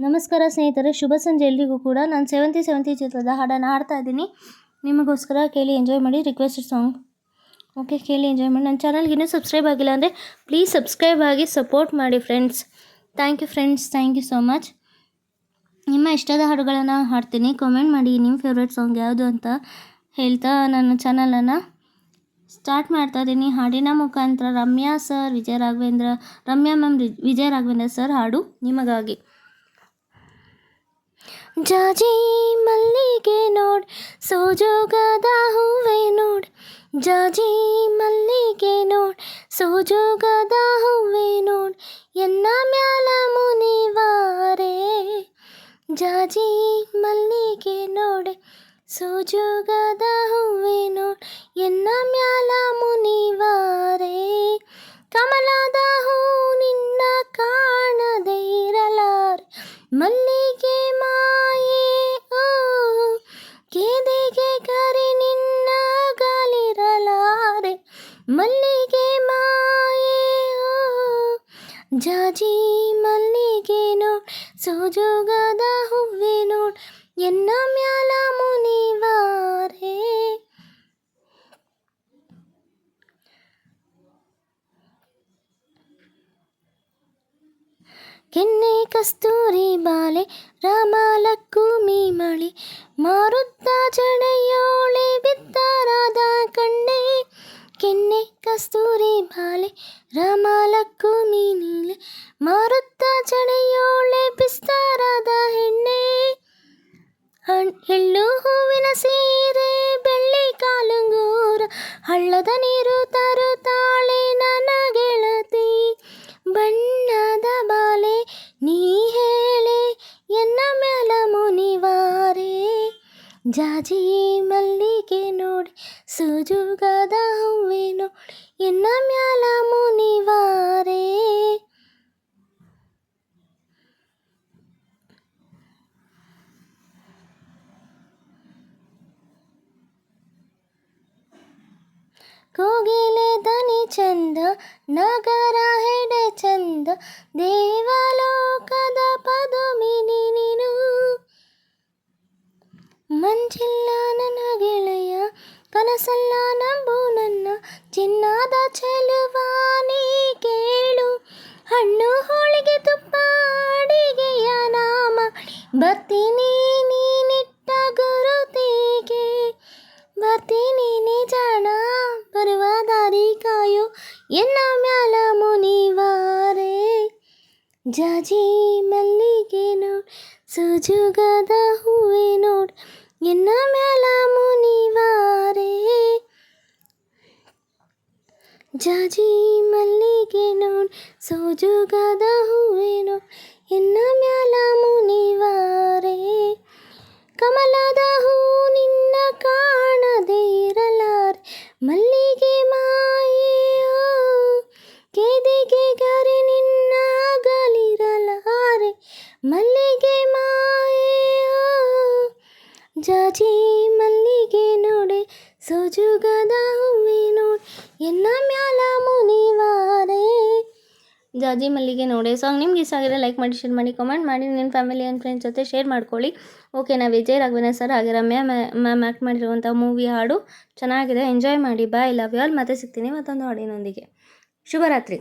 ನಮಸ್ಕಾರ ಸ್ನೇಹಿತರೆ, ಶುಭ ಸಂಜೆ ಎಲ್ರಿಗೂ ಕೂಡ. ನಾನು 70 ಚಿತ್ರದ ಹಾಡನ್ನು ಹಾಡ್ತಾ ಇದ್ದೀನಿ. ನಿಮಗೋಸ್ಕರ ಕೇಳಿ ಎಂಜಾಯ್ ಮಾಡಿ. Requested song. ಓಕೆ, ಕೇಳಿ ಎಂಜಾಯ್ ಮಾಡಿ. ನನ್ನ ಚಾನಲ್ಗೆ ಇನ್ನೂ ಸಬ್ಸ್ಕ್ರೈಬ್ ಆಗಿಲ್ಲ ಅಂದರೆ ಪ್ಲೀಸ್ ಸಬ್ಸ್ಕ್ರೈಬ್ ಆಗಿ ಸಪೋರ್ಟ್ ಮಾಡಿ friends. Thank you friends, thank you so much. ನಿಮ್ಮ ಇಷ್ಟದ ಹಾಡುಗಳನ್ನು ಹಾಡ್ತೀನಿ. ಕಾಮೆಂಟ್ ಮಾಡಿ ನಿಮ್ಮ ಫೇವ್ರೆಟ್ ಸಾಂಗ್ ಯಾವುದು ಅಂತ ಹೇಳ್ತಾ ನನ್ನ ಚಾನಲನ್ನು ಸ್ಟಾರ್ಟ್ ಮಾಡ್ತಾ ಇದ್ದೀನಿ. ಹಾಡಿನ ಮುಖಾಂತರ ರಮ್ಯಾ ಮ್ಯಾಮ್ ವಿಜಯ ರಾಘವೇಂದ್ರ ಸರ್ ಹಾಡು ನಿಮಗಾಗಿ. ಜಾಜಿ ಮಲ್ಲಿಗೆ ನೋಡ್, ಸೋಜೋಗದ ಹೂವೆ ನೋಡ್. ಜಾಜಿ ಮಲ್ಲಿಗೆ ನೋಡ್, ಸೋಜೋಗದ ಹೂವೆ ನೋಡ್. ಎನ್ನ ಮ್ಯಾಲ ಮುನಿವಾರೆ. ಜಾಜಿ ಮಲ್ಲಿಗೆ ನೋಡ್, ಸೋಜೋಗದ ಹೂವೆ ನೋಡ್. ಎನ್ನ ಮ್ಯಾಲ ಮುನಿವಾರೆ. ಕಮಲದ ಹೂ ನಿನ್ನ ಕಾಣದೆ ಇರಲಾರೆ. ಮಲ್ಲಿಗೆ ಮಾಯೆ ಓ, ಕೇದಿಗೆ ಕರಿ ನಿನ್ನ ಗಾಲಿರಲಾರೆ. ಮಲ್ಲಿಗೆ ಮಾಯೆ ಓ, ಜಾಜಿ ಮಲ್ಲಿಗೆ ನೋಡ್, ಸೋಜೋಗದ ಹೂವೆ ನೋಡ್. ಎನ್ನ ಮ್ಯಾಲ ಮುನಿವಾರೆ. ಕೆನ್ನೆ ಕಸ್ತೂರಿ ಬಾಲೆ, ರಾಮಲಕ್ಕುಮಿ ಮಳಿ. ಮಾರುತ್ತ ಜಡೆಯೋಳೆ ಬಿತ್ತರಾದ ಕಣ್ಣೆ. ಕೆನ್ನೆ ಕಸ್ತೂರಿ ಬಾಲೆ, ರಾಮಲಕ್ಕುಮಿ ನೀಲೆ. ಮಾರುತ್ತ ಜಡೆಯೋಳೆ ಬಿಸ್ತರಾದ ಹೆಣ್ಣೆ. ಎಳ್ಳು ಹೂವಿನ ಸೀರೆ, ಬೆಳ್ಳಿ ಕಾಲುಂಗೂರ. ಹಳ್ಳದ ನೀರು ತರುತ್ತಾಳೆ ನನ್ನ ಗೆಳತಿ. ಬಣ್ಣದ ಬಾಲೆ ನೀ ಹೇಳೆ, ಎನ್ನ ಮ್ಯಾಲ ಮುನಿವಾರೆ. ಜಾಜಿ ಮಲ್ಲಿಗೆ ನೋಡಿ, ಸೋಜುಗದ ಹೂವೆ ನೋಡಿ. ಎನ್ನ ಮ್ಯಾಲ ಮುನಿವಾರೆ. ಕೋಗಿಲೆ ದನಿ ಚಂದ, ನಗರ ಹೆಡೆ ಚಂದ. ದೇವಲೋಕದ ಪದುಮಿನಿ ನೀನು. ಮಂಜಿಲ್ಲ ನನ್ನ ಗೆಳೆಯ, ಕನಸಲ್ಲ ನಂಬು ನನ್ನ. ಚಿನ್ನದ ಚೆಲುವಾನಿ ಕೇಳು. ಹಣ್ಣು ಹೋಳಿಗೆ ತುಪ್ಪ ಅಡಿಗೆಯ ನಾಮ. ಬರ್ತೀನಿ ನೀನಿಟ್ಟ ಗುರುತಿಗೆ. ಬರ್ತೀನಿ ನಿಜಾಣ, ಬರುವ ದಾರಿ ಕಾಯೋ. ಎನ್ನ ಮ್ಯಾಲ ಮುನಿವಾರೆ. ಜಾಜಿ ಮಲ್ಲಿಗೆ ನೋಡ್, ಸೋಜುಗದ ಹೂವೆ ನೋಡ್. ಎನ್ನ ಮ್ಯಾಲ ಮುನಿವಾರೆ. ಜಾಜಿ ಮಲ್ಲಿಗೆ ನೋಡ್, ಸೋಜುಗದ ಹೂವೆ ನೋಡ್. ಎನ್ನ ಮ್ಯಾಲ ಮುನಿವಾರೆ. ಕಮಲದ ಹೂ ನಿನ್ನ ಕಾಣದೆ ಇರಲಾರೆ. ಮಲ್ಲಿಗೆ ಮಾಯೆ ಓ, ಕೇದಿಗೆ ಗರಿ ನಿನ್ನ ಅಗಲಿರಲಾರೆ. ಮಲ್ಲಿಗೆ ಮಾಯೆ ಓ, ಜಾಜಿ ಮಲ್ಲಿಗೆ ನೋಡೆ, ಸೋಜುಗದ ಹೂವೆ ನೋಡ್. ಎನ್ನ ಮ್ಯಾಲ ಮುನಿವಾರೆ. ಜಾಜಿ ಮಲ್ಲಿಗೆ ನೋಡೆ ಸಾಂಗ್ ನಿಮ್ಗೆ ಇಷ್ಟ ಆಗಿದ್ರೆ ಲೈಕ್ ಮಾಡಿ, ಶೇರ್ ಮಾಡಿ, ಕಮೆಂಟ್ ಮಾಡಿ. ನಿಮ್ಮ ಫ್ಯಾಮಿಲಿ ಆ್ಯಂಡ್ ಫ್ರೆಂಡ್ಸ್ ಜೊತೆ ಶೇರ್ ಮಾಡ್ಕೊಳ್ಳಿ. ಓಕೆನಾ. ವಿಜಯ್ ರಾಘವೇಂದ್ರ ಸರ್ ಹಾಗೆ ರಮ್ಯಾ ಮ್ಯಾಮ್ ಆ್ಯಕ್ಟ್ ಮಾಡಿರುವಂಥ ಮೂವಿ ಹಾಡು ಚೆನ್ನಾಗಿದೆ. ಎಂಜಾಯ್ ಮಾಡಿ. ಬಾಯ್, ಲವ್ ಯು ಆಲ್. ಮತ್ತೆ ಸಿಗ್ತೀನಿ ಮತ್ತೊಂದು ಹಾಡಿನೊಂದಿಗೆ. ಶುಭರಾತ್ರಿ.